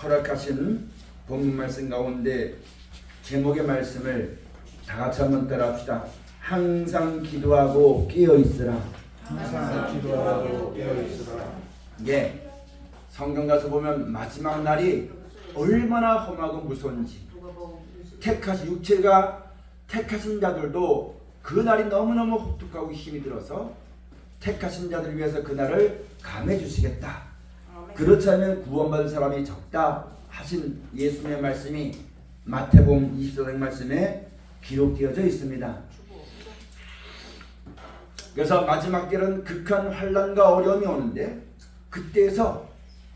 허락하신 본문 말씀 가운데 제목의 말씀을 다 같이 한번 따라합시다. 항상 기도하고 깨어있으라. 항상 기도하고 깨어있으라. 예, 성경 가서 보면 마지막 날이 얼마나 험하고 무서운지, 육체가 택하신 자들도 그 날이 너무너무 혹독하고 힘이 들어서 택하신 자들 위해서 그 날을 감해 주시겠다. 그렇지 않으면 구원받을 사람이 적다 하신 예수님의 말씀이 마태복음 24장 말씀에 기록되어져 있습니다. 그래서 마지막 때는 극한 환난과 어려움이 오는데, 그때에서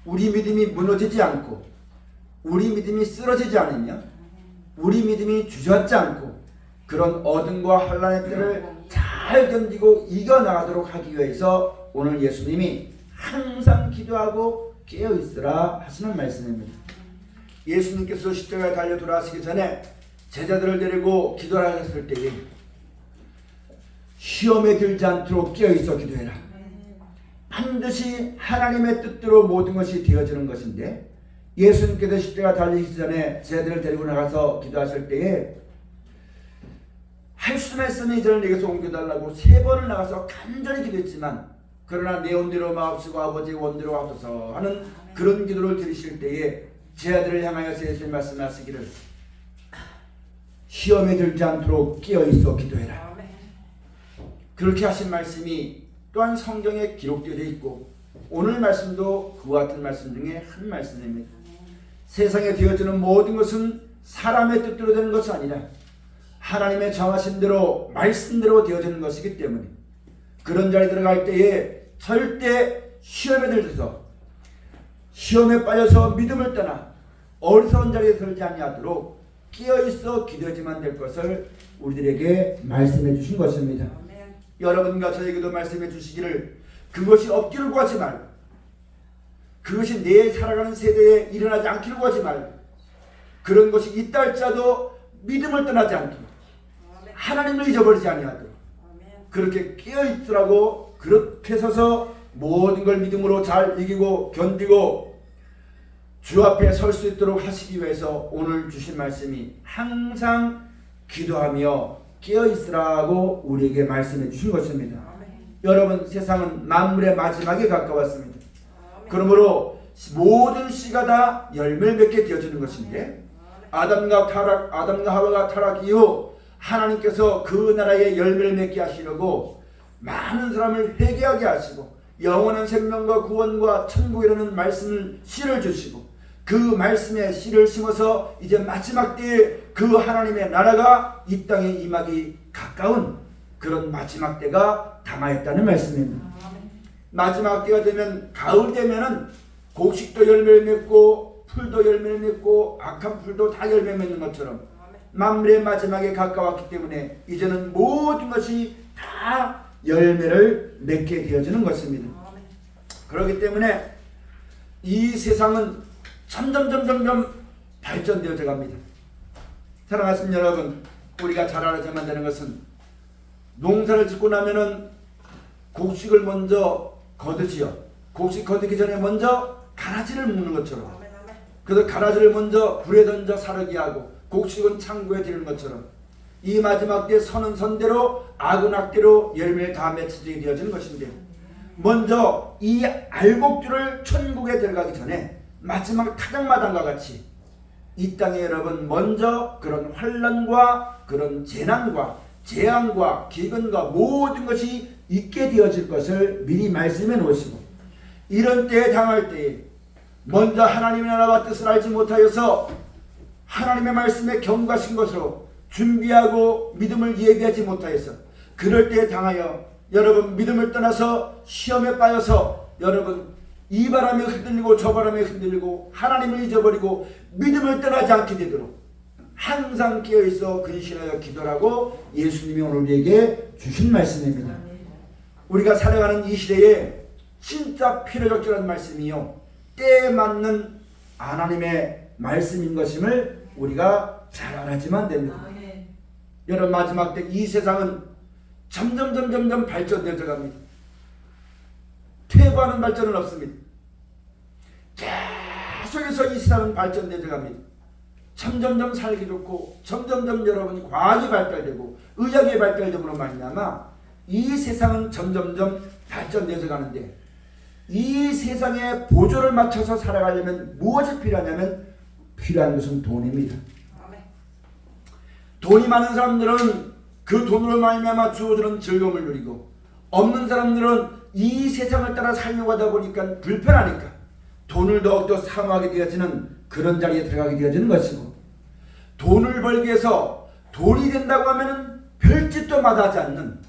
우리 믿음이 무너지지 않고 우리 믿음이 쓰러지지 않으며 우리 믿음이 주저앉지 않고 그런 어둠과 환난의 때를 잘 견디고 이겨나가도록 하기 위해서 오늘 예수님이 항상 기도하고 깨어있으라 하시는 말씀입니다. 예수님께서 십자가에 달려 돌아가시기 전에 제자들을 데리고 기도를 하셨을 때에 시험에 들지 않도록 깨어있어 기도해라. 반드시 하나님의 뜻대로 모든 것이 되어지는 것인데, 예수님께서 십자가 달리시기 전에 제자들을 데리고 나가서 기도하실 때에 할 수만 있으면 이 전을 내게서 옮겨달라고 3번을 나가서 간절히 기도했지만, 그러나 내 원대로 마옵시고 아버지의 원대로 하소서 하는 그런 기도를 드리실 때에 제자들을 향하여서 예수님 말씀하시기를 시험에 들지 않도록 깨어있어 기도해라. 그렇게 하신 말씀이 또한 성경에 기록되어 있고, 오늘 말씀도 그와 같은 말씀 중에 한 말씀입니다. 세상에 되어지는 모든 것은 사람의 뜻대로 되는 것이 아니라 하나님의 정하신 대로 말씀대로 되어지는 것이기 때문에 그런 자리에 들어갈 때에 절대 시험에 들어서 시험에 빠져서 믿음을 떠나 어리석은 자리에 들지 아니하도록 깨어있어 기도하지만 될 것을 우리들에게 말씀해 주신 것입니다. 여러분과 저에게도 말씀해 주시기를 그것이 없기를 구하지 말고, 그것이 내 살아가는 세대에 일어나지 않기를 구하지 말고, 그런 것이 있다 할지라도 믿음을 떠나지 않도록, 하나님을 잊어버리지 아니하도록 그렇게 깨어있더라고, 그렇게 서서 모든 걸 믿음으로 잘 이기고 견디고 주 앞에 설 수 있도록 하시기 위해서 오늘 주신 말씀이 항상 기도하며 깨어있으라고 우리에게 말씀해 주신 것입니다. 여러분, 세상은 만물의 마지막에 가까웠습니다. 그러므로 모든 씨가 다 열매를 맺게 되어지는 것인데, 아담과 하와가 타락 이후 하나님께서 그 나라의 열매를 맺게 하시려고 많은 사람을 회개하게 하시고 영원한 생명과 구원과 천국이라는 말씀을 씨를 주시고, 그 말씀에 씨를 심어서 이제 마지막 때에 그 하나님의 나라가 이 땅에 임하기 가까운 그런 마지막 때가 다가있다는 말씀입니다. 마지막 때가 되면, 가을 되면은 곡식도 열매를 맺고 풀도 열매를 맺고 악한 풀도 다 열매 맺는 것처럼 만물의 마지막에 가까웠기 때문에 이제는 모든 것이 다 열매를 맺게 되어지는 것입니다. 그렇기 때문에 이 세상은 점점 발전되어져 갑니다. 사랑하시는 여러분, 우리가 잘 알아야만 되는 것은 농사를 짓고 나면은 곡식을 먼저 거두지요. 곡식 거두기 전에 먼저 가라지를 묶는 것처럼, 그래서 가라지를 먼저 불에 던져 사르게 하고 곡식은 창고에 들는 것처럼 이 마지막 때 선은 선대로 악은 악대로 열매를 다 맺히게 되어지는 것인데, 먼저 이 알곡들을 천국에 들어가기 전에 마지막 타작마당과 같이 이 땅에 여러분 먼저 그런 환난과 그런 재난과 재앙과 기근과 모든 것이 있게 되어질 것을 미리 말씀해 놓으시고, 이런 때에 당할 때에 먼저 하나님의 나라와 뜻을 알지 못하여서 하나님의 말씀에 경고하신 것으로 준비하고 믿음을 예비하지 못하여서 그럴 때에 당하여 여러분 믿음을 떠나서 시험에 빠져서 여러분 이 바람에 흔들리고 저 바람에 흔들리고 하나님을 잊어버리고 믿음을 떠나지 않게 되도록 항상 깨어있어 근신하여 기도라고 예수님이 오늘 우리에게 주신 말씀입니다. 우리가 살아가는 이 시대에 진짜 필요적절한 말씀이요, 때에 맞는 하나님의 말씀인 것임을 우리가 잘 알아야지만 됩니다. 여러분, 마지막 때 이 세상은 점점 발전되어 갑니다. 퇴보하는 발전은 없습니다. 속에서 이 세상은 발전되어 갑니다. 점점점 살기 좋고 점점점 여러분 과학이 발달되고 의학이 발달됨으로 말미암아 이 세상은 점점점 발전되어 가는데 이 세상에 보조를 맞춰서 살아가려면 무엇이 필요하냐면 필요한 것은 돈입니다. 돈이 많은 사람들은 그 돈으로 말미암아 주어지는 즐거움을 누리고 없는 사람들은 이 세상을 따라 살려고 하다 보니까 불편하니까 돈을 더욱더 사모하게 되어지는 그런 자리에 들어가게 되어지는 것이고 돈을 벌기 위해서 돈이 된다고 하면 별짓도 마다하지 않는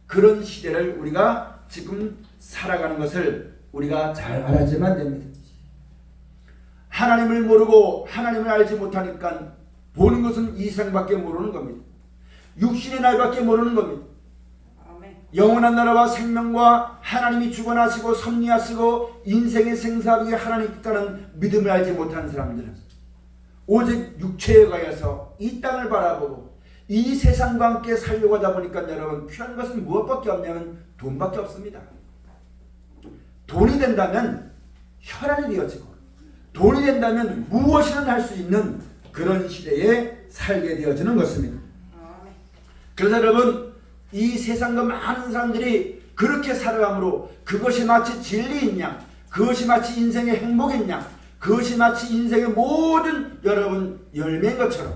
그런 시대를 우리가 지금 살아가는 것을 우리가 잘 알아야만 됩니다. 하나님을 모르고 하나님을 알지 못하니까 보는 것은 이 세상밖에 모르는 겁니다. 육신의 날밖에 모르는 겁니다. 영원한 나라와 생명과 하나님이 주관하시고 섭리하시고 인생의 생사하기에 하나님 있다는 믿음을 알지 못하는 사람들은 오직 육체에 가여서 이 땅을 바라보고 이 세상과 함께 살려고 하다 보니까 여러분 필요한 것은 무엇밖에 없냐면 돈밖에 없습니다. 돈이 된다면 혈안이 되어지고 돈이 된다면 무엇이든 할 수 있는 그런 시대에 살게 되어지는 것입니다. 그래서 여러분 이 세상과 많은 사람들이 그렇게 살아가므로 그것이 마치 진리인 양, 그것이 마치 인생의 행복인 양, 그것이 마치 인생의 모든 여러분 열매인 것처럼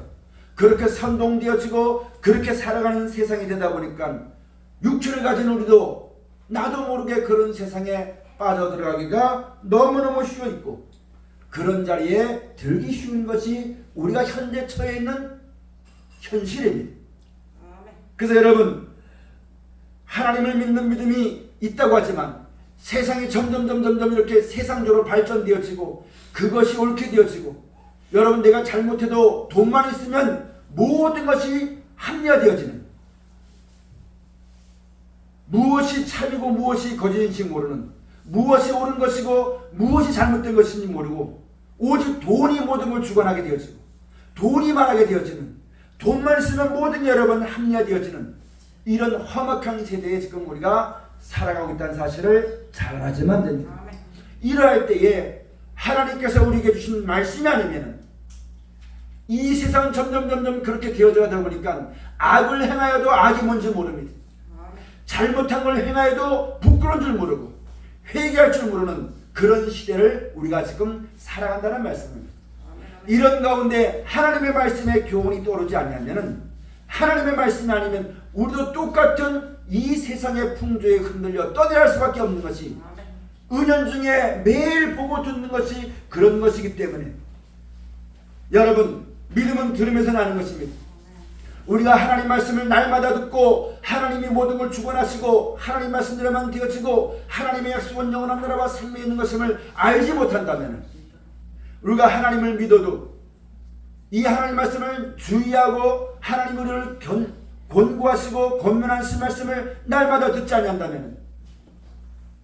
그렇게 선동되어지고 그렇게 살아가는 세상이 되다 보니까 육체를 가진 우리도 나도 모르게 그런 세상에 빠져들어가기가 너무너무 쉬워 있고 그런 자리에 들기 쉬운 것이 우리가 현재 처해 있는 현실입니다. 그래서 여러분 하나님을 믿는 믿음이 있다고 하지만 세상이 점점 이렇게 세상적으로 발전되어지고 그것이 옳게 되어지고 여러분 내가 잘못해도 돈만 있으면 모든 것이 합리화되어지는 무엇이 참이고 무엇이 거짓인지 모르는 무엇이 옳은 것이고 무엇이 잘못된 것인지 모르고 오직 돈이 모든 걸 주관하게 되어지고 돈이 말하게 되어지는 돈만 있으면 모든 여러분 합리화되어지는 이런 험악한 세대에 지금 우리가 살아가고 있다는 사실을 잘 알아야만 됩니다. 이러할 때에 하나님께서 우리에게 주신 말씀이 아니면 이 세상은 점점 그렇게 되어져 가다 보니까 악을 행하여도 악이 뭔지 모릅니다. 잘못한 걸 행하여도 부끄러운 줄 모르고 회개할 줄 모르는 그런 시대를 우리가 지금 살아간다는 말씀입니다. 이런 가운데 하나님의 말씀에 교훈이 떠오르지 않냐면 하나님의 말씀이 아니면 우리도 똑같은 이 세상의 풍조에 흔들려 떠내려갈 수밖에 없는 것이 은연중에 매일 보고 듣는 것이 그런 것이기 때문에 여러분 믿음은 들으면서 나는 것입니다. 우리가 하나님 말씀을 날마다 듣고 하나님이 모든 걸 주관하시고 하나님 말씀대로만 되어지고 하나님의 약속은 영원한 나라와 생명이 있는 것임을 알지 못한다면 우리가 하나님을 믿어도 이 하나님 말씀을 주의하고 하나님 우리를 권고하시고 권면하신 말씀을 날마다 듣지 않는다면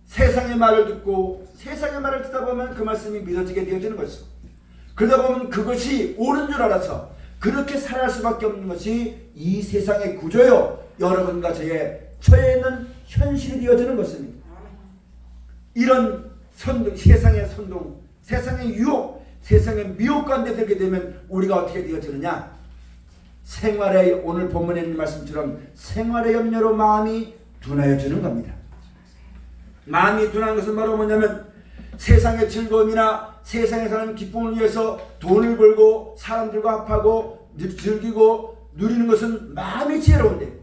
세상의 말을 듣고 세상의 말을 듣다 보면 그 말씀이 믿어지게 되어지는 것이고 그러다 보면 그것이 옳은 줄 알아서 그렇게 살아갈 수밖에 없는 것이 이 세상의 구조요 여러분과 저의 처해 있는 현실이 되어지는 것입니다. 이런 세상의 선동, 세상의 유혹, 세상의 미혹 가운데 들게 되면 우리가 어떻게 되어지느냐? 생활의 오늘 본문에 있는 말씀처럼 생활의 염려로 마음이 둔하여지는 겁니다. 마음이 둔한 것은 바로 뭐냐면 세상의 즐거움이나 세상에 사는 기쁨을 위해서 돈을 벌고 사람들과 합하고 즐기고 누리는 것은 마음이 지혜로운데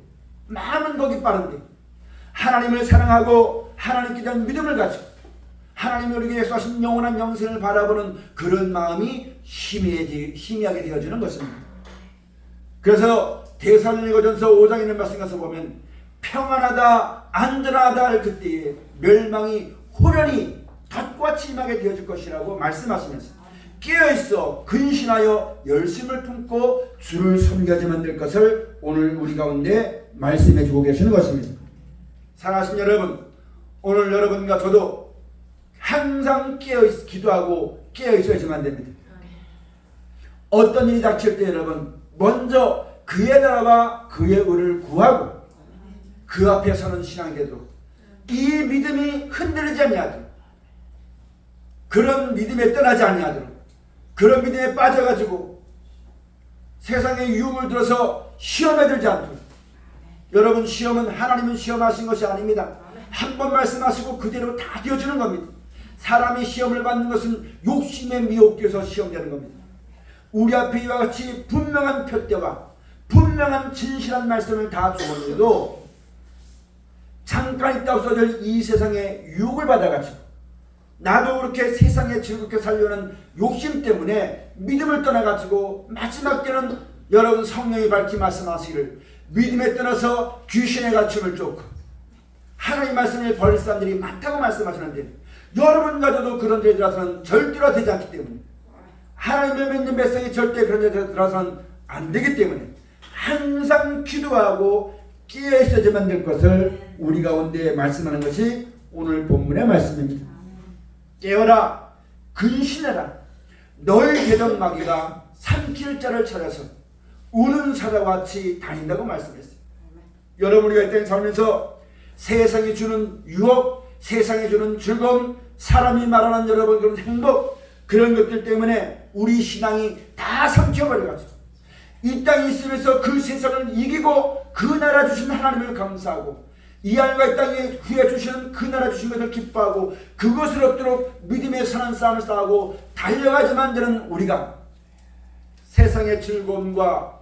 마음은 거기 빠른데 하나님을 사랑하고 하나님께 대한 믿음을 가지고 하나님이 우리에게 약속하신 영원한 영생을 바라보는 그런 마음이 희미하게 되어지는 것입니다. 그래서 데살로니가전서 5장에 있는 말씀 가서 보면 평안하다 안전하다 할 그때에 멸망이 호련히 덧같이 임하게 되어질 것이라고 말씀하시면서 깨어있어 근신하여 열심을 품고 주를 섬겨야지만 될 것을 오늘 우리 가운데 말씀해 주고 계시는 것입니다. 사랑하신 여러분, 오늘 여러분과 저도 항상 기도하고 깨어있어야지만 됩니다. 어떤 일이 닥칠 때 여러분 먼저 그의 나라와 그의 의를 구하고 그 앞에 서는 신앙이 되도록 이 믿음이 흔들리지 아니하도록 그런 믿음에 떠나지 아니하도록, 그런 믿음에 빠져가지고 세상의 유혹을 들어서 시험에 들지 않도록. 여러분, 시험은 하나님은 시험하신 것이 아닙니다. 한 번 말씀하시고 그대로 다 되어지는 겁니다. 사람이 시험을 받는 것은 욕심에 미혹돼서 시험되는 겁니다. 우리 앞에 이와 같이 분명한 표대와 분명한 진실한 말씀을 다 주었는데도 잠깐 있다 없어질 이 세상의 유혹을 받아가지고 나도 그렇게 세상에 즐겁게 살려는 욕심 때문에 믿음을 떠나가지고 마지막 때는 여러분 성령이 밝히 말씀하시기를 믿음에 떠나서 귀신의 가춤을 쫓고 하나님 말씀을 버릴 사람들이 많다고 말씀하시는데 여러분 가져도 그런 데에 들어서는 절대로 되지 않기 때문에 하나님을 믿는 백성이 절대 그런 데에 들어서는 안 되기 때문에 항상 기도하고 깨어 있어야만 될 것을 우리 가운데 말씀하는 것이 오늘 본문의 말씀입니다. 깨어라 근신해라 너의 대적 마귀가 삼킬 자를 찾아서 우는 사자와 같이 다닌다고 말씀했어요. 여러분 우리가 이 땅에 살면서 세상이 주는 유혹, 세상이 주는 즐거움, 사람이 말하는 여러분 그런 행복 그런 것들 때문에 우리 신앙이 다 삼켜버려가지고 이 땅에 있으면서 그 세상을 이기고 그 나라 주신 하나님을 감사하고 이 하늘과 이 땅에 후에 주시는 그 나라 주신 것을 기뻐하고 그것을 얻도록 믿음의 선한 싸움을 싸우고 달려가지만 되는 우리가 세상의 즐거움과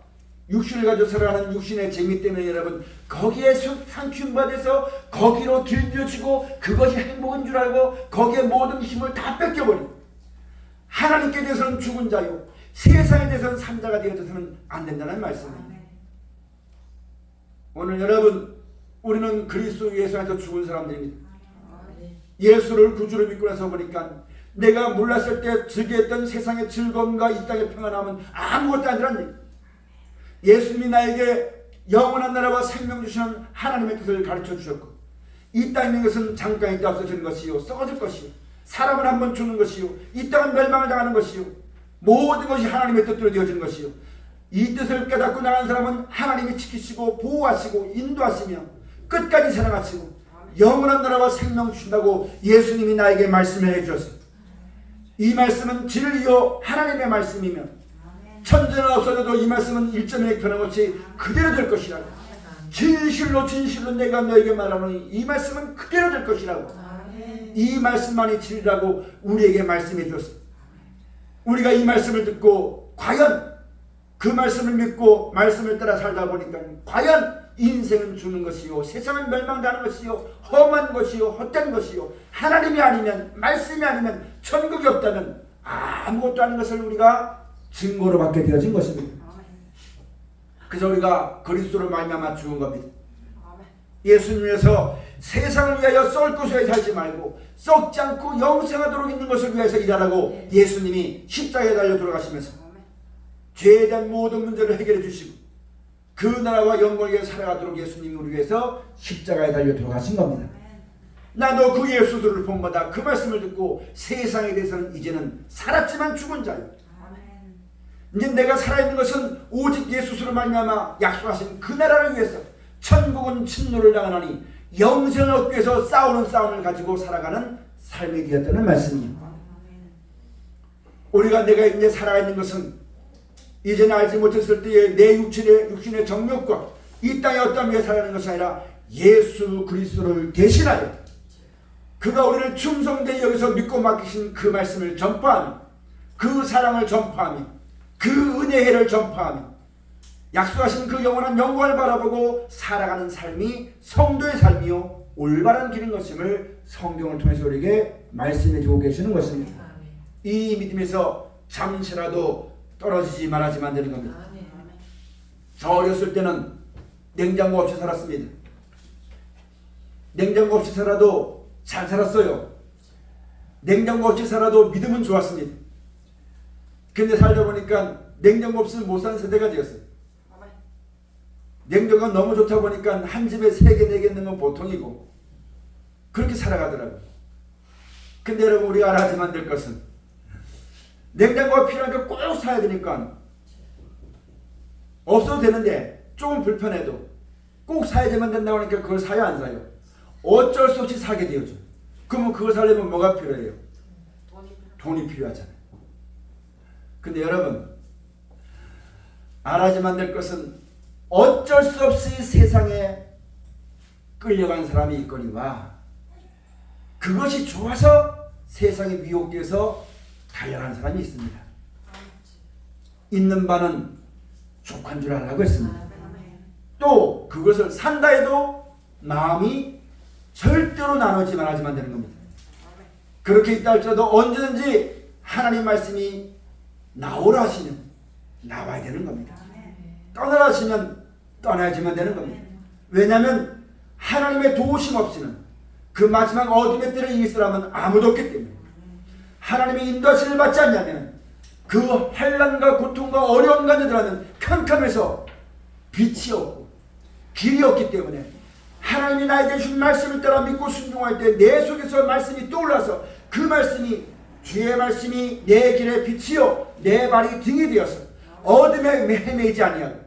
육신을 가지고 살아가는 육신의 재미 때문에 여러분 거기에 상충받아서 거기로 길들여지고 그것이 행복인 줄 알고 거기에 모든 힘을 다 뺏겨버리고 하나님께 대해서는 죽은 자요 세상에 대해서는 산자가 되어져서는 안 된다는 말씀입니다. 오늘 여러분 우리는 그리스도 예수 안에서 죽은 사람들입니다. 예수를 구주로 믿고 나서 보니까 내가 몰랐을 때 즐겼던 세상의 즐거움과 이 땅의 평안함은 아무것도 아니라는 얘기. 예수님이 나에게 영원한 나라와 생명 주시는 하나님의 뜻을 가르쳐 주셨고 이 땅에 있는 것은 잠깐 있다 없어지는 것이요 썩어질 것이요 사람을 한번 죽는 것이요 이 땅은 멸망을 당하는 것이요 모든 것이 하나님의 뜻대로 되어지는 것이요 이 뜻을 깨닫고 나간 사람은 하나님이 지키시고 보호하시고 인도하시며 끝까지 사랑하시고 영원한 나라와 생명 주신다고 예수님이 나에게 말씀을 해주셨어요. 이 말씀은 진리요 하나님의 말씀이며 천재는 없어져도 이 말씀은 일점의 변함없이 그대로 될 것이라고 진실로 진실로 내가 너에게 말하노니 이 말씀은 그대로 될 것이라고 이 말씀만이 진리라고 우리에게 말씀해 주었습니다. 우리가 이 말씀을 듣고 과연 그 말씀을 믿고 말씀을 따라 살다 보니까 과연 인생은 죽는 것이요 세상은 멸망당하는 것이요 험한 것이요 헛된 것이요 하나님이 아니면 말씀이 아니면 천국이 없다면 아무것도 아닌 것을 우리가 증거로 받게 되어진 것입니다. 그래서 우리가 그리스도를 말미암아 죽은 겁니다. 예수님께서 세상을 위하여 썩을 것을 살지 말고 썩지 않고 영생하도록 있는 것을 위해서 일하라고 예수님이 십자가에 달려 돌아가시면서 죄에 대한 모든 문제를 해결해 주시고 그 나라와 영광을 위해 살아가도록 예수님이 우리 위해서 십자가에 달려 돌아가신 겁니다. 나도 그 예수들을 본마다 그 말씀을 듣고 세상에 대해서는 이제는 살았지만 죽은 자요. 이제 내가 살아있는 것은 오직 예수로 말미암아 약속하신 그 나라를 위해서 천국은 침노를 당하나니 영생을 얻기 위해서 싸우는 싸움을 가지고 살아가는 삶이 되었다는 말씀입니다. 우리가 내가 이제 살아있는 것은 이제는 알지 못했을 때의 내 육신의 정욕과 이 땅의 어떤 위에 살아가는 것이 아니라 예수 그리스도를 대신하여 그가 우리를 충성되이 여기서 믿고 맡기신 그 말씀을 전파하며 그 사랑을 전파하며 그 은혜를 전파하며 약속하신 그 영원한 영광을 바라보고 살아가는 삶이 성도의 삶이요 올바른 길인 것임을 성경을 통해서 우리에게 말씀해 주고 계시는 것입니다. 이 믿음에서 잠시라도 떨어지지 말아야지만 되는 겁니다. 저 어렸을 때는 냉장고 없이 살았습니다. 냉장고 없이 살아도 잘 살았어요. 냉장고 없이 살아도 믿음은 좋았습니다. 근데 살다 보니까 냉장고 없으면 못 사는 세대가 되었어요. 냉장고가 너무 좋다 보니까 한 집에 3개, 4개 있는 건 보통이고 그렇게 살아가더라고요. 근데 여러분 우리가 알아야지만 될 것은 냉장고가 필요한 거 꼭 사야 되니까 없어도 되는데 조금 불편해도 꼭 사야지만 된다고 하니까 그걸 사요 안 사요? 어쩔 수 없이 사게 되어져. 그러면 그걸 사려면 뭐가 필요해요? 돈이 필요하잖아요. 근데 여러분 알아야만 될 것은 어쩔 수 없이 세상에 끌려간 사람이 있거니와 그것이 좋아서 세상에 미혹돼서 달려가는 사람이 있습니다. 있는 바는 족한 줄 알라고 했습니다. 또 그것을 산다 해도 마음이 절대로 나누지 말아야지만 되는 겁니다. 그렇게 있다 할지라도 언제든지 하나님 말씀이 나오라 하시면 나와야 되는 겁니다. 떠나라 하시면 떠나야지만 되는 겁니다. 왜냐하면 하나님의 도우심 없이는 그 마지막 어둠의 때를 이길 사람은 아무도 없기 때문에 하나님의 인도하심을 받지 않냐면 그 환난과 고통과 어려움 가운데 들어가는 캄캄해서 빛이 없고 길이 없기 때문에 하나님이 나에게 준 말씀을 따라 믿고 순종할 때 내 속에서 말씀이 떠올라서 그 말씀이 주의 말씀이 내 길의 빛이요 내 발이 등이 되어서 어둠에 헤매지 아니하고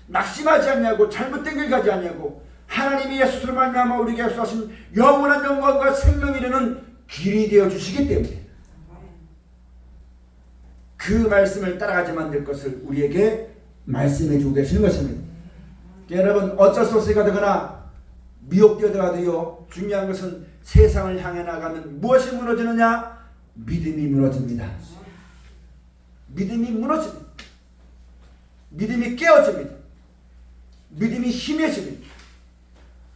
낙심하지 않냐고 잘못된 길 가지 않냐고 하나님이 예수를 말미암아 우리에게 약속하신 영원한 영광과 생명이 이르는 길이 되어 주시기 때문에 그 말씀을 따라가지만 될 것을 우리에게 말씀해 주고 계시는 것입니다. 여러분 어쩔 수 없이 가거나 미혹되어가도요 중요한 것은 세상을 향해 나가면 무엇이 무너지느냐? 믿음이 무너집니다. 믿음이 무너집니다. 믿음이 깨어집니다. 믿음이 희미해집니다.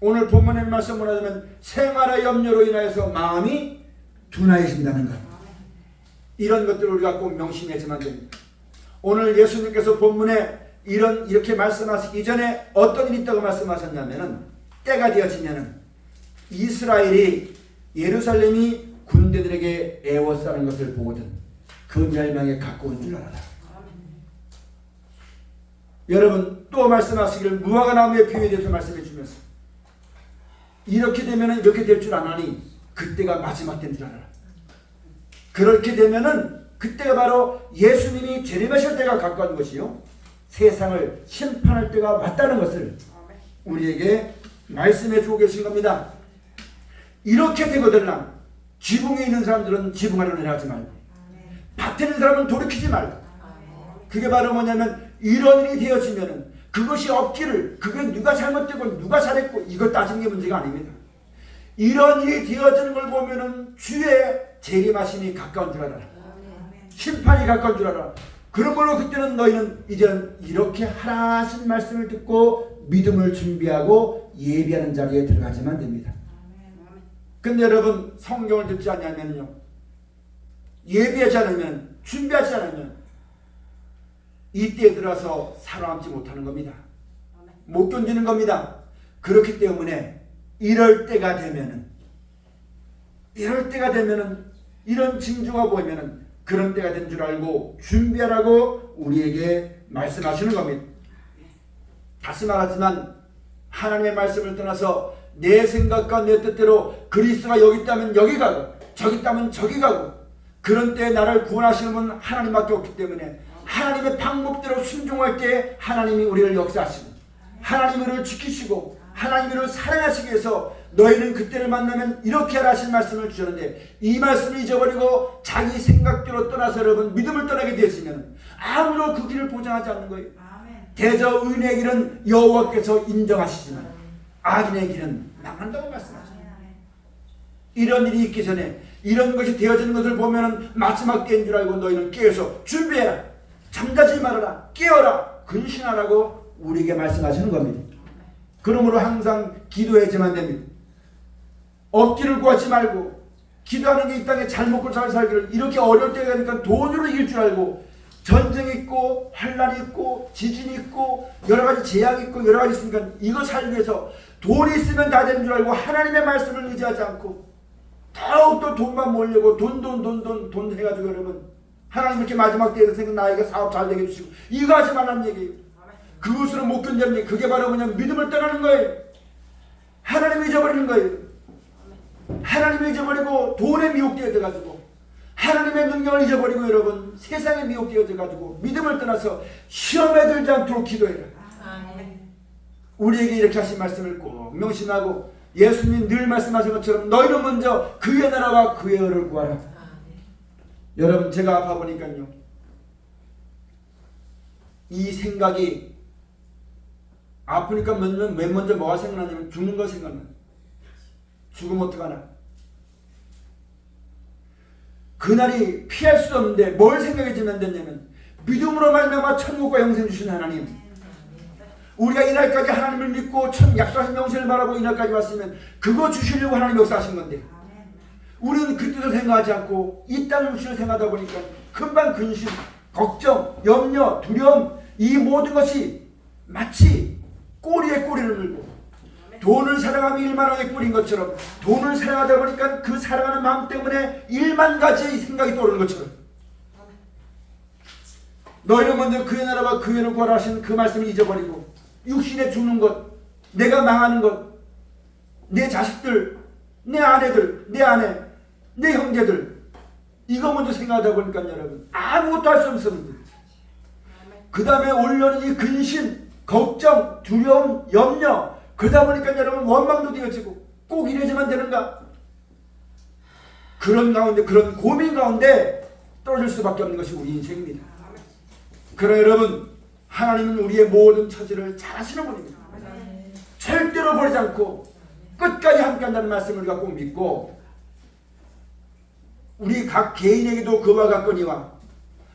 오늘 본문의 말씀을 하자면 생활의 염려로 인하여서 마음이 둔하여진다는 것. 이런 것들을 우리가 꼭 명심해야지만 됩니다. 오늘 예수님께서 본문에 이렇게 말씀하시기 이전에 어떤 일이 있다고 말씀하셨냐면은 때가 되어지면은 이스라엘이 예루살렘이 군대들에게 애워싸는 것을 보거든 그 멸망에 가까운 줄 알아라. 여러분 또 말씀하시기를 무화과 나무의 비유에 대해서 말씀해 주면서 이렇게 되면은 이렇게 될 줄 아나니 그때가 마지막 때인 줄 알아라. 그렇게 되면은 그때가 바로 예수님이 재림하실 때가 가까운 것이요 세상을 심판할 때가 왔다는 것을 우리에게 말씀해 주고 계신 겁니다. 이렇게 되거들랑 지붕에 있는 사람들은 지붕 아래로 내려가지 말고 밭에 있는 사람은 돌이키지 말고 그게 바로 뭐냐면 이런 일이 되어지면은 그것이 없기를 그게 누가 잘못되고 누가 잘했고 이것 따지는 게 문제가 아닙니다. 이런 일이 되어지는 걸 보면은 주의 재림하심이 가까운 줄 알아라. 심판이 가까운 줄 알아라. 그러므로 그때는 너희는 이제는 이렇게 하라 하신 말씀을 듣고 믿음을 준비하고 예비하는 자리에 들어가지만 됩니다. 근데 여러분 성경을 듣지 않냐면요 예비하지 않으면 준비하지 않으면 이때에 들어서 살아남지 못하는 겁니다. 못 견디는 겁니다. 그렇기 때문에 이럴 때가 되면은 이런 징조가 보이면은 그런 때가 된 줄 알고 준비하라고 우리에게 말씀하시는 겁니다. 다시 말하지만 하나님의 말씀을 떠나서 내 생각과 내 뜻대로 그리스도가 여기 있다면 여기 가고 저기 있다면 저기 가고 그런 때에 나를 구원하시는 분은 하나님밖에 없기 때문에 하나님의 방법대로 순종할 때 하나님이 우리를 역사하시고 하나님이 우리를 지키시고 하나님이 우리를 사랑하시기 위해서 너희는 그때를 만나면 이렇게 하라 하신 말씀을 주셨는데 이 말씀을 잊어버리고 자기 생각대로 떠나서 여러분 믿음을 떠나게 되시면 아무도 그 길을 보장하지 않는 거예요. 대저 의인의 길은 여호와께서 인정하시지만 악인의 길은 망한다고 말씀하셨어요. 이런 일이 있기 전에 이런 것이 되어지는 것을 보면 마지막 때인 줄 알고 너희는 깨어서 준비해라. 잠자지 말아라. 깨어라. 근신하라고 우리에게 말씀하시는 겁니다. 그러므로 항상 기도해야지만 됩니다. 얻기를 구하지 말고 기도하는 게 이 땅에 잘 먹고 잘 살기를 이렇게 어려울 때가 되니까 돈으로 이길 줄 알고 전쟁이 있고 환란이 있고 지진이 있고 여러 가지 재앙이 있고 여러 가지 있으니까 이거 살기 위해서 돈이 있으면 다 되는 줄 알고 하나님의 말씀을 의지하지 않고 더욱더 돈만 모으려고 돈 해가지고 여러분 하나님 이렇게 마지막 때에서 생각 나에게 사업 잘 되게 해주시고 이거 하지 말라는 얘기예요. 그것으로 못 견디는 게 그게 바로 그냥 믿음을 떠나는 거예요. 하나님을 잊어버리는 거예요. 하나님을 잊어버리고 돈에 미혹되어져가지고 하나님의 능력을 잊어버리고 여러분 세상에 미혹되어져가지고 믿음을 떠나서 시험에 들지 않도록 기도해라. 우리에게 이렇게 하신 말씀을 꼭 명심하고 예수님 늘 말씀하신 것처럼 너희는 먼저 그의 나라와 그의 의를 구하라. 여러분 제가 아파 보니까요, 이 생각이 아프니까 맨 먼저 뭐가 생각나냐면 죽는 거 생각나. 죽으면 어떡하나. 그날이 피할 수 없는데 뭘 생각해주면 되냐면 믿음으로 말미암아 천국과 영생 주신 하나님, 우리가 이날까지 하나님을 믿고 약속하신 영생을 바라고 이날까지 왔으면 그거 주시려고 하나님 역사하신 건데, 우리는 그 뜻을 생각하지 않고 이 땅 육신을 생각하다 보니까 금방 근심, 걱정, 염려, 두려움, 이 모든 것이 마치 꼬리에 꼬리를 물고 돈을 사랑하며 일만 하게 뿌린 것처럼, 돈을 사랑하다 보니까 그 사랑하는 마음 때문에 1만 가지의 생각이 떠오르는 것처럼, 너희는 먼저 그의 나라와 그의 의를 구하라 하신 그 말씀을 잊어버리고 육신에 죽는 것, 내가 망하는 것, 내 자식들, 내 아내들, 내 아내, 내 형제들, 이거 먼저 생각하다 보니까 여러분 아무것도 할 수 없습니다. 그 다음에 올려는 이 근심, 걱정, 두려움, 염려, 그러다 보니까 여러분 원망도 되어지고 꼭 이래야지만 되는가, 그런 가운데, 그런 고민 가운데 떨어질 수밖에 없는 것이 우리 인생입니다. 그러나 여러분, 하나님은 우리의 모든 처지를 잘 아시는 분입니다. 절대로 버리지 않고 끝까지 함께한다는 말씀을 우리가 꼭 믿고, 우리 각 개인에게도 그와 같거니와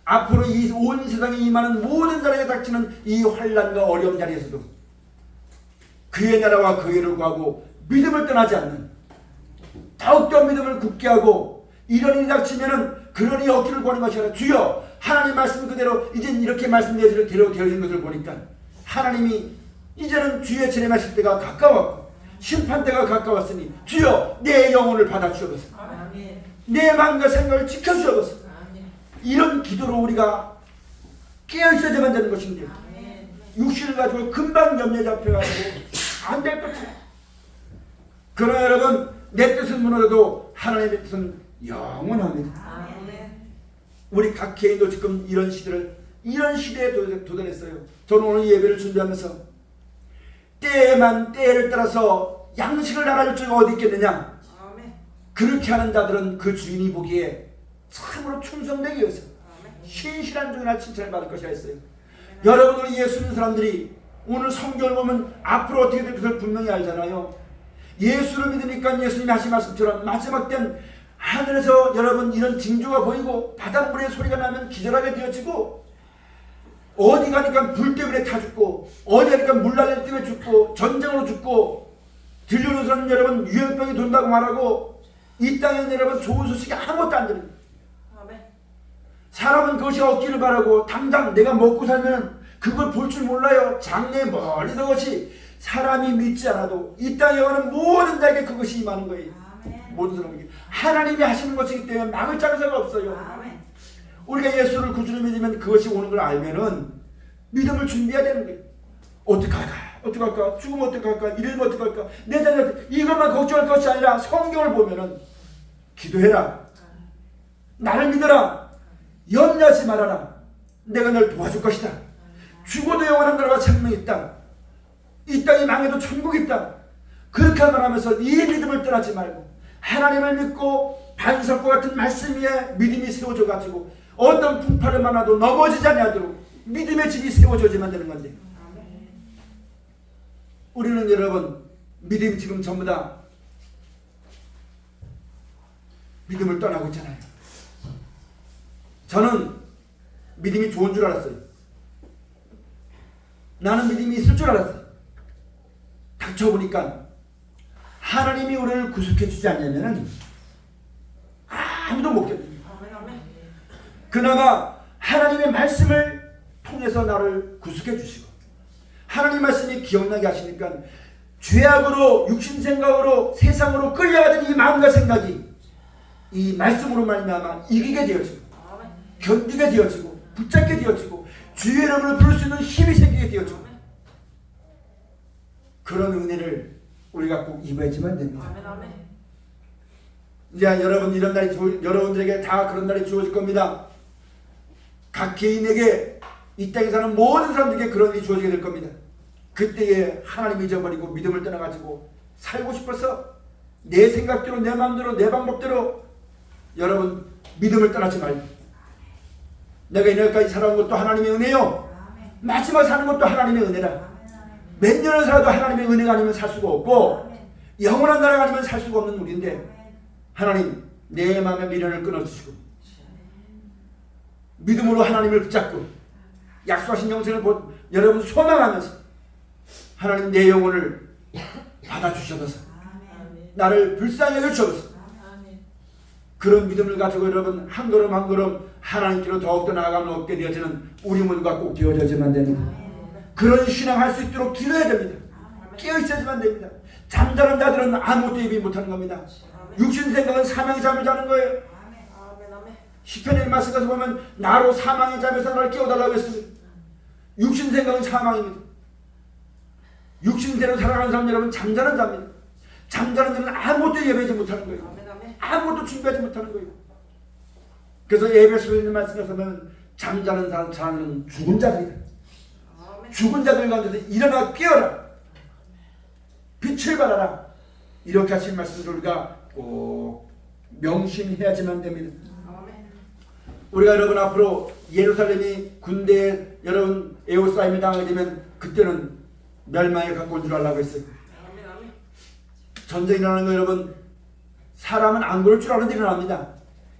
앞으로 이 온 세상에 임하는 모든 자에게 닥치는 이 환난과 어려움 자리에서도 그의 나라와 그의 의를 구하고 믿음을 떠나지 않는, 더욱더 믿음을 굳게 하고 이런 일이 닥치면은 그러니 얻기를 구하는 것이 아니라 주여 하나님 말씀 그대로 이젠 이렇게 말씀대로 되어진 것을 보니까 하나님이 이제는 주의 재림하실 때가 가까웠고 심판 때가 가까웠으니 주여 내 영혼을 받아 주옵소서, 내 마음과 생각을 지켜 주옵소서. 이런 기도로 우리가 깨어 있어야만 되는 것인데 육신을 가지고 금방 염려에 잡혀가지고 안 될 것이야. 그러나 여러분, 내 뜻은 무너져도 하나님의 뜻은 영원합니다. 우리 각 개인도 지금 이런 시대에 도달했어요. 저는 오늘 예배를 준비하면서 때를 따라서 양식을 나눠줄 자가 어디 있겠느냐, 그렇게 하는 자들은 그 주인이 보기에 참으로 충성되게 여기서 신실한 종이나 칭찬을 받을 것이라 했어요. 여러분, 우리 예수 믿는 사람들이 오늘 성경을 보면 앞으로 어떻게 될 것을 분명히 알잖아요. 예수를 믿으니까 예수님이 하신 말씀처럼 마지막 땐 하늘에서 여러분 이런 징조가 보이고 바닷물의 소리가 나면 기절하게 되어지고, 어디 가니까 불 때문에 타 죽고, 어디 가니까 물난리 때문에 죽고, 전쟁으로 죽고, 들려오는 사람 여러분 유행병이 돈다고 말하고, 이 땅에는 여러분 좋은 소식이 아무것도 안 들립니다. 사람은 그것이 얻기를 바라고 당장 내가 먹고 살면 그걸 볼 줄 몰라요. 장래 멀리서 것이 사람이 믿지 않아도 이 땅에 오는 모든 자에게 그것이 임하는 거예요. 모든 사람에게 하나님이 하시는 것이기 때문에 막을 장사가 없어요. 우리가 예수를 구주로 믿으면 그것이 오는 걸 알면은 믿음을 준비해야 되는 거예요. 어떡할까? 죽으면 어떡할까? 이러면 어떡할까? 내 자녀 이것만 걱정할 것이 아니라 성경을 보면은 기도해라, 나를 믿어라, 염려하지 말아라, 내가 널 도와줄 것이다, 죽어도 영원한 나라와 생명이 있다, 이 땅이 망해도 천국이 있다, 그렇게 말하면서 이 믿음을 떠나지 말고 하나님을 믿고 반석과 같은 말씀 위에 믿음이 세워져 가지고 어떤 풍파를 만나도 넘어지지 않도록 믿음의 집이 세워져야만 되는 건데, 우리는 여러분 믿음이 지금 전부 다 믿음을 떠나고 있잖아요. 저는 믿음이 좋은 줄 알았어요. 나는 믿음이 있을 줄 알았어요. 닥쳐보니까 하나님이 우리를 구속해 주지 않냐면 아무도 못 견딥니다. 그나마 하나님의 말씀을 통해서 나를 구속해 주시고 하나님 말씀이 기억나게 하시니까 죄악으로 육신 생각으로 세상으로 끌려가던 이 마음과 생각이 이 말씀으로 말미암아 이기게 되어지고 견디게 되어지고 붙잡게 되어지고 주의 이름을 부를 수 있는 힘이 생기게 되어지고, 그런 은혜를 우리가 꼭 입어야지만 됩니다. 이제 여러분 이런 날이 여러분들에게 다 그런 날이 주어질 겁니다. 각 개인에게 이 땅에 사는 모든 사람들에게 그런 일이 주어지게 될 겁니다. 그때에 하나님 잊어버리고 믿음을 떠나가지고 살고 싶어서 내 생각대로 내 마음대로 내 방법대로 여러분 믿음을 떠나지 말고 내가 이날까지 살아온 것도 하나님의 은혜요. 마지막 사는 것도 하나님의 은혜라. 몇 년을 살아도 하나님의 은혜가 아니면 살 수가 없고 영원한 나라가 아니면 살 수가 없는 우리인데 하나님 내 마음의 미련을 끊어주시고 믿음으로 하나님을 붙잡고 약속하신 영생을 여러분 소망하면서 하나님 내 영혼을 받아주셔서 나를 불쌍히 여겨주셔서 그런 믿음을 가지고 여러분 한 걸음 한 걸음 하나님께로 더욱더 나아가면 얻게 되어지는 우리 모두가 꼭 되어져야만 됩니다. 그런 신앙할 수 있도록 기도해야 됩니다. 깨어있어야지만 됩니다. 잠자는 자들은 아무것도 예비 못하는 겁니다. 육신 생각은 사망의 잠을 자는 거예요. 시편의 말씀에서 보면 나로 사망의 잠에서 나를 깨워달라고 했습니다. 육신 생각은 사망입니다. 육신대로 살아가는 사람 여러분 잠자는 자입니다. 잠자는 자는 아무것도 예배하지 못하는 거예요. 아무것도 준비하지 못하는 거예요. 그래서 에베소에 있는 말씀에서 보면 잠자는 자는 죽은 자들이다. 죽은 자들 가운데서 일어나 깨어라. 빛을 발하라. 이렇게 하신 말씀을 우리가 꼭 명심해야지만 됩니다. 우리가 여러분 앞으로 예루살렘이 군대에 여러분 에워싸임을 당하게 되면 그때는 멸망에 갖고 온 줄 알라고 했어요. 전쟁이 일어나는 거 여러분 사람은 안 그럴 줄 아는데 일어납니다.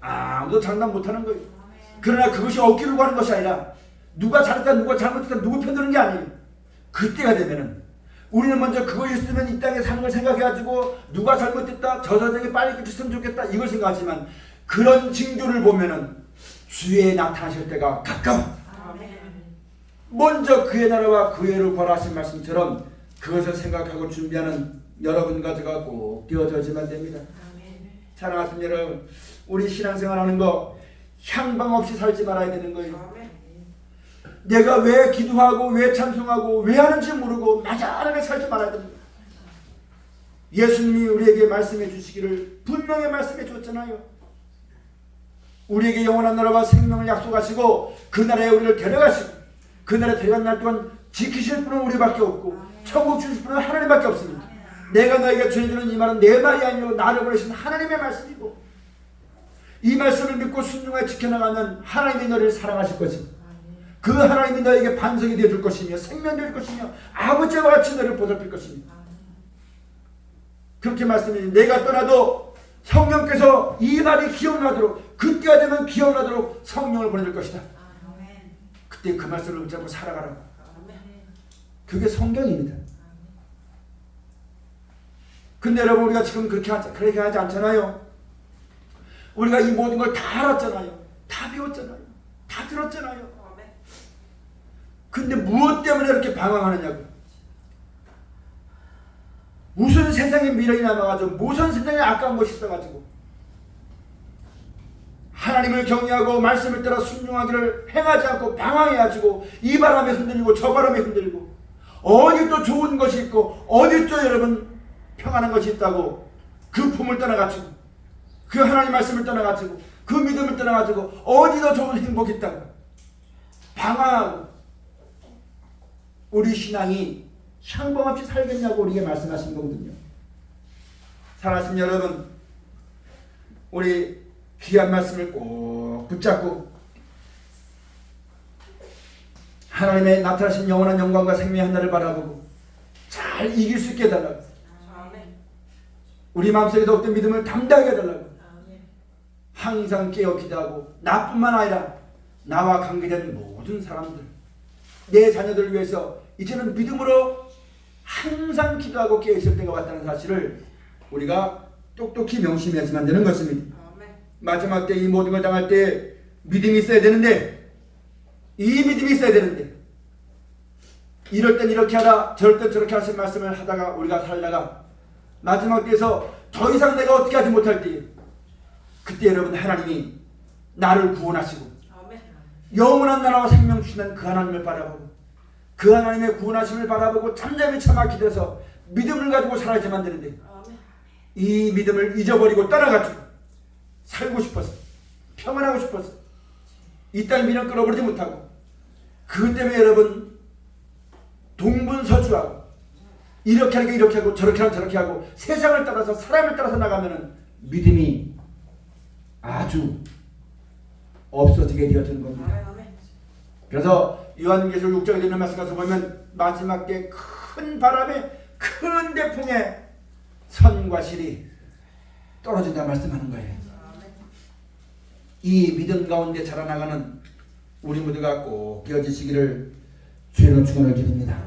아무도 장난 못하는 거예요. 그러나 그것이 억지로 가는 것이 아니라 누가 잘했다 누가 잘못했다 누구 편드는 게 아니에요. 그때가 되면은 우리는 먼저 그거 있으면 이 땅에 사는 걸 생각해가지고 누가 잘못했다 저 전쟁이 빨리 끝났으면 좋겠다 이걸 생각하지만 그런 징조를 보면은 주의 나타나실 때가 가까워. 먼저 그의 나라와 그의 의를 구하신 말씀처럼 그것을 생각하고 준비하는 여러분과 제가 꼭 되어져야지만 됩니다. 사랑하는 여러분, 우리 신앙생활하는 거 향방 없이 살지 말아야 되는 거예요. 내가 왜 기도하고 왜 찬송하고 왜 하는지 모르고 막연하게 살지 말아야 됩니다. 예수님이 우리에게 말씀해 주시기를 분명히 말씀해 줬잖아요. 우리에게 영원한 나라와 생명을 약속하시고 그 나라에 우리를 데려가시고 그 나라에 데려간 날 동안 지키실 분은 우리밖에 없고 천국 주실 분은 하나님밖에 없습니다. 내가 너에게 전해주는 이 말은 내 말이 아니고 나를 보내신 하나님의 말씀이고 이 말씀을 믿고 순종하여 지켜나가면 하나님이 너를 사랑하실 것입니다. 그 하나님이 너에게 반석이 되어줄 것이며 생명이 될 것이며 아버지와 같이 너를 보살필 것입니다. 그렇게 말씀해 내가 떠나도 성령께서 이 말이 기억나도록 그때가 되면 기억나도록 성령을 보내줄 것이다. 그때 그 말씀을 붙잡고 살아가라고. 그게 성경입니다. 근데 여러분 우리가 지금 그렇게 하지 않잖아요. 우리가 이 모든 걸 다 알았잖아요. 다 배웠잖아요. 다 들었잖아요. 근데 무엇 때문에 이렇게 방황하느냐고. 무슨 세상에 미련이 남아가지고 무슨 세상에 아까운 것이 있어가지고 하나님을 경외하고 말씀을 따라 순종하기를 행하지 않고 방황해가지고 이 바람에 흔들리고 저 바람에 흔들리고 어디 또 좋은 것이 있고 어디 또 여러분 평안한 것이 있다고 그 품을 떠나가지고 그 하나님 말씀을 떠나가지고 그 믿음을 떠나가지고 어디도 좋은 행복이 있다고 방황하고 우리 신앙이 향방 없이 살겠냐고 우리에게 말씀하신 거거든요. 사랑하신 여러분, 우리 귀한 말씀을 꼭 붙잡고 하나님의 나타나신 영원한 영광과 생명의 하나를 바라보고 잘 이길 수 있게 해달라고. 우리 마음속에 더욱더 믿음을 담대하게 해달라고. 항상 깨어 기도하고 나뿐만 아니라 나와 관계된 모든 사람들 내 자녀들을 위해서 이제는 믿음으로 항상 기도하고 깨어있을 때가 왔다는 사실을 우리가 똑똑히 명심해야지만 되는 것입니다. 마지막 때 이 모든 걸 당할 때 믿음이 있어야 되는데 이 믿음이 있어야 되는데 이럴 땐 이렇게 하라 저럴 땐 저렇게 하신 말씀을 하다가 우리가 살다가 마지막 때에서 더 이상 내가 어떻게 하지 못할 때 그때 여러분 하나님이 나를 구원하시고 영원한 나라와 생명 주시는 그 하나님을 바라보고 그 하나님의 구원하심을 바라보고 잠잠히 참아 기도해서 믿음을 가지고 살아야지만 되는데 이 믿음을 잊어버리고 떠나가지고 살고 싶어서 평안하고 싶어서 이 땅 미련 끌어버리지 못하고 그것 때문에 여러분 동분서주하고 이렇게 하니까 이렇게 하고 저렇게 하면 저렇게 하고 세상을 따라서 사람을 따라서 나가면은 믿음이 아주 없어지게 되어지는 겁니다. 그래서 요한계시록 6장에 되는 말씀 가서 보면 마지막 때 큰 바람에 큰 대풍에 선과 실이 떨어진다 말씀하는 거예요. 이 믿음 가운데 자라나가는 우리 모두가 꼭 되어지시기를 주의 축원을 드립니다.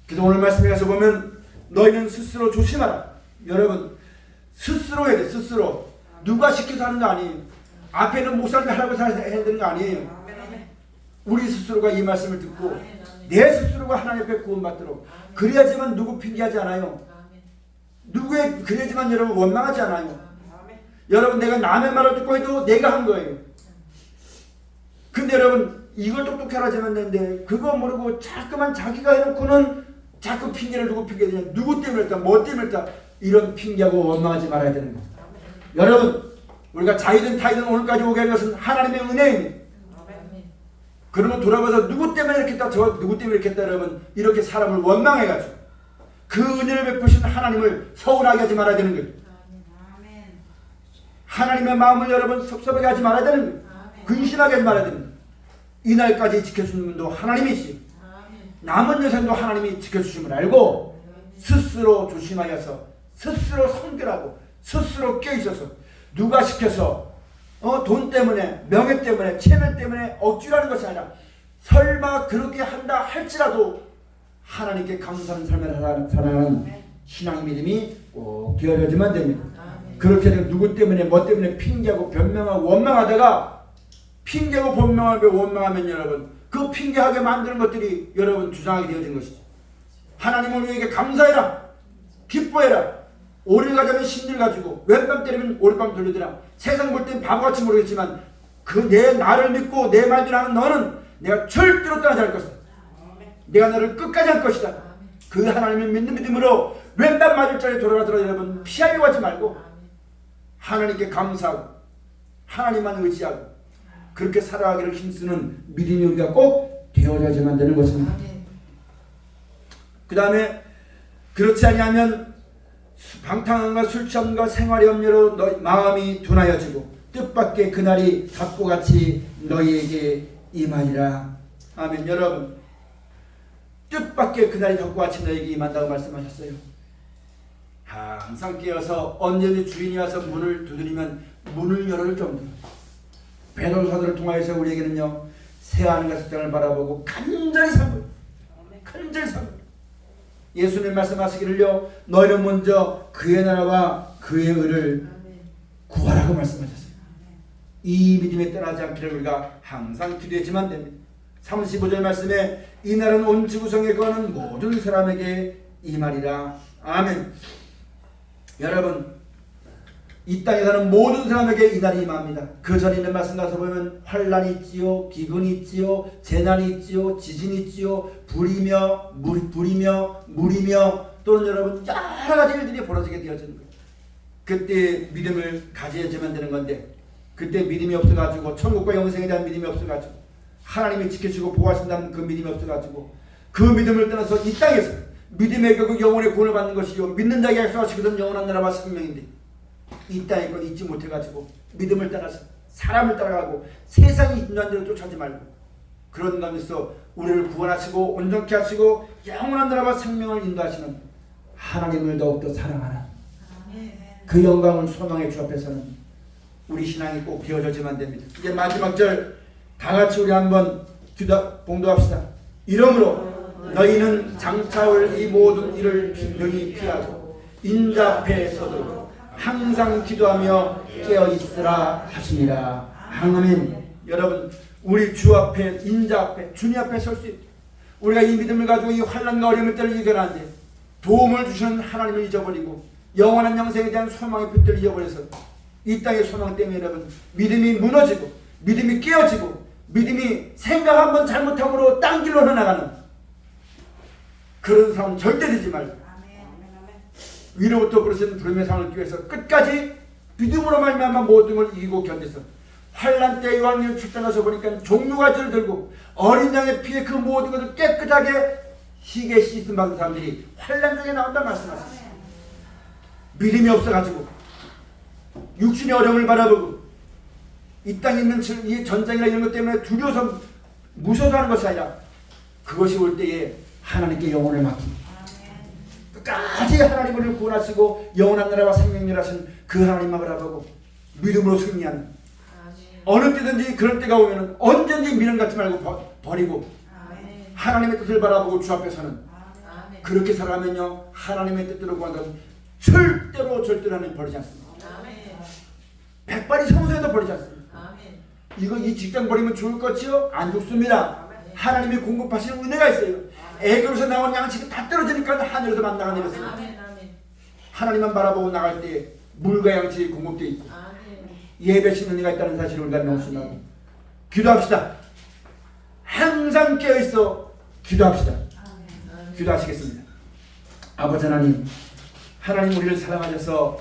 그래서 오늘 말씀에 가서 보면 너희는 스스로 조심하라. 여러분 스스로 해야 돼. 스스로. 누가 시켜서 하는 거 아니에요. 앞에는 목사님 하라고 해야 되는 거 아니에요. 우리 스스로가 이 말씀을 듣고 내 스스로가 하나님 앞에 구원받도록 그래야지만 누구 핑계하지 않아요. 누구의 그래야지만 여러분 원망하지 않아요. 여러분 내가 남의 말을 듣고 해도 내가 한 거예요. 근데 여러분 이걸 똑똑히 하라지만 되는데 그거 모르고 자꾸만 자기가 해놓고는 자꾸 핑계를 누구 핑계되냐. 누구 때문에 했다. 뭐 때문에 했다. 이런 핑계하고 원망하지 말아야 되는 거예요. 여러분 우리가 자이든 타이든 오늘까지 오게 한 것은 하나님의 은혜입니다. 그러고 돌아봐서 누구 때문에 이렇게 했다. 저 누구 때문에 이렇게 했다. 여러분 이렇게 사람을 원망해가지고 그 은혜를 베푸신 하나님을 서운하게 하지 말아야 되는 거예요. 하나님의 마음을 여러분 섭섭하게 하지 말아야 되는 거예요. 근심하게 하지 말아야 되는 거예요. 이날까지 지켜주는 분도 하나님이시 남은 여생도 하나님이 지켜주심을 알고 스스로 조심하여서 스스로 성결하고 스스로 깨어있어서 누가 시켜서 돈 때문에 명예 때문에 체면 때문에 억지로 하는 것이 아니라 설마 그렇게 한다 할지라도 하나님께 감사하는 삶을 살아가는 신앙 믿음이 꼭 되어야지만 됩니다. 그렇게 되면 누구 때문에 뭐 때문에 핑계하고 변명하고 원망하다가 핑계하고 변명하고 원망하면 여러분 그 핑계하게 만드는 것들이 여러분 주장하게 되어진 것이죠. 하나님을 우리에게 감사해라. 기뻐해라. 오리를 가자면 신들 가지고 왼밤 때리면 오른밤 돌리더라. 세상 볼 땐 바보같이 모르겠지만 그 내 나를 믿고 내 말대로 하는 너는 내가 절대로 떠나지 않을 것이다. 내가 너를 끝까지 할 것이다. 그 하나님을 믿는 믿음으로 왼밤 맞을 자리에 돌아가더라도 여러분 피하려고 하지 말고 하나님께 감사하고 하나님만 의지하고 그렇게 살아가기를 힘쓰는 믿음이 우리가 꼭 되어야지만 되는 것입니다. 그 다음에 그렇지 아니하면 방탕함과 술취함과 생활의 염려로 너희 마음이 둔하여지고 뜻밖의 그날이 닭보같이 너희에게 임하리라. 아멘. 여러분 뜻밖의 그날이 닭보같이 너희에게 임한다고 말씀하셨어요. 항상 깨어서 언제든지 주인이 와서 문을 두드리면 문을 열어줄 정도로 배도사들을 통하여서 우리에게는요 새하늘과 새 땅을 바라보고 간절히 살고 간절히 살고 예수님 말씀하시기를요 너희는 먼저 그의 나라와 그의 의를 구하라고 말씀하셨어요. 이 믿음에 떠나지 않기를 우리가 항상 기도했지만 됩니다. 35절 말씀에 이 나라는 온 지구성에 거하는 모든 사람에게 임하리라. 아멘. 여러분 이 땅에 사는 모든 사람에게 이 날이 임합니다. 그 전에 있는 말씀 가서 보면 환란이 있지요, 기근이 있지요, 재난이 있지요, 지진이 있지요, 불이며 물이며 또는 여러분 여러 가지 일들이 벌어지게 되어지는 거예요. 그때 믿음을 가져야지만 되는 건데 그때 믿음이 없어가지고 천국과 영생에 대한 믿음이 없어가지고 하나님이 지켜주고 보호하신다는 그 믿음이 없어가지고 그 믿음을 떠나서 이 땅에서 믿음의 결국 영혼의 구원을 받는 것이요 믿는 자에게 약속하시거든 영원한 나라와 생명인데 이 땅에 건 잊지 못해가지고 믿음을 따라서 사람을 따라가고 세상이 인도한 대로 쫓아지 말고 그런 가운데서 우리를 구원하시고 온전케 하시고 영원한 나라와 생명을 인도하시는 하나님을 더욱더 사랑하는 그 영광을 소망의 주 앞에서는 우리 신앙이 꼭 되어져야만 됩니다. 이제 마지막 절 다같이 우리 한번 봉도합시다. 이러므로 너희는 장차올 이 모든 일을 능히 피하고 인자 앞에 서도록 항상 기도하며 깨어있으라 하시니라. 아멘. 여러분 우리 주 앞에 인자 앞에 주님 앞에 설 수 있다. 우리가 이 믿음을 가지고 이 환난과 어려움을 때를 이겨나는데 도움을 주시는 하나님을 잊어버리고 영원한 영생에 대한 소망의 빛들을 잊어버려서 이 땅의 소망 때문에 여러분 믿음이 무너지고 믿음이 깨어지고 믿음이 생각 한번 잘못함으로 딴 길로 나가는 그런 사람 절대 되지 말고 위로부터 부르시는 부름의 상을 뛰기 위해서 끝까지 믿음으로 말미암아 모든 걸 이기고 견뎌서 환난 때 요한계시록 출전해서 보니까 종류가지를 들고 어린 양의 피에 그 모든 것을 깨끗하게 희게 씻음 받은 사람들이 환난 중에 나온다 말씀하셨어요. 믿음이 없어가지고 육신의 어려움을 바라보고 이 땅에 있는 이 전쟁이나 이런 것 때문에 두려워서 무서워서 하는 것이 아니라 그것이 올 때에 하나님께 영혼을 맡깁니다. 끝까지 하나님을 구원하시고 영원한 나라와 생명을 하신 그 하나님만 바라보고 믿음으로 승리하는, 어느 때든지 그럴 때가 오면 언제든지 미련 갖지 말고 버리고 하나님의 뜻을 바라보고 주 앞에 서는, 그렇게 살아가면요 하나님의 뜻대로 구한다면 절대로 하나님 버리지 않습니다. 백발이 성소에도 버리지 않습니다. 이거 이 직장 버리면 죽을 것이요? 안 죽습니다. 하나님이 공급하시는 은혜가 있어요. 애굽에서 나온 양식이 다 떨어지니까 하늘에서 만나가 내렸어요. 하나님만 바라보고 나갈 때 물과 양식이 공급되어 있고 예배신 은혜가 있다는 사실을 우리가 명심하고 기도합시다. 항상 깨어있어 기도합시다. 기도하시겠습니다. 아버지 하나님, 하나님 우리를 사랑하셔서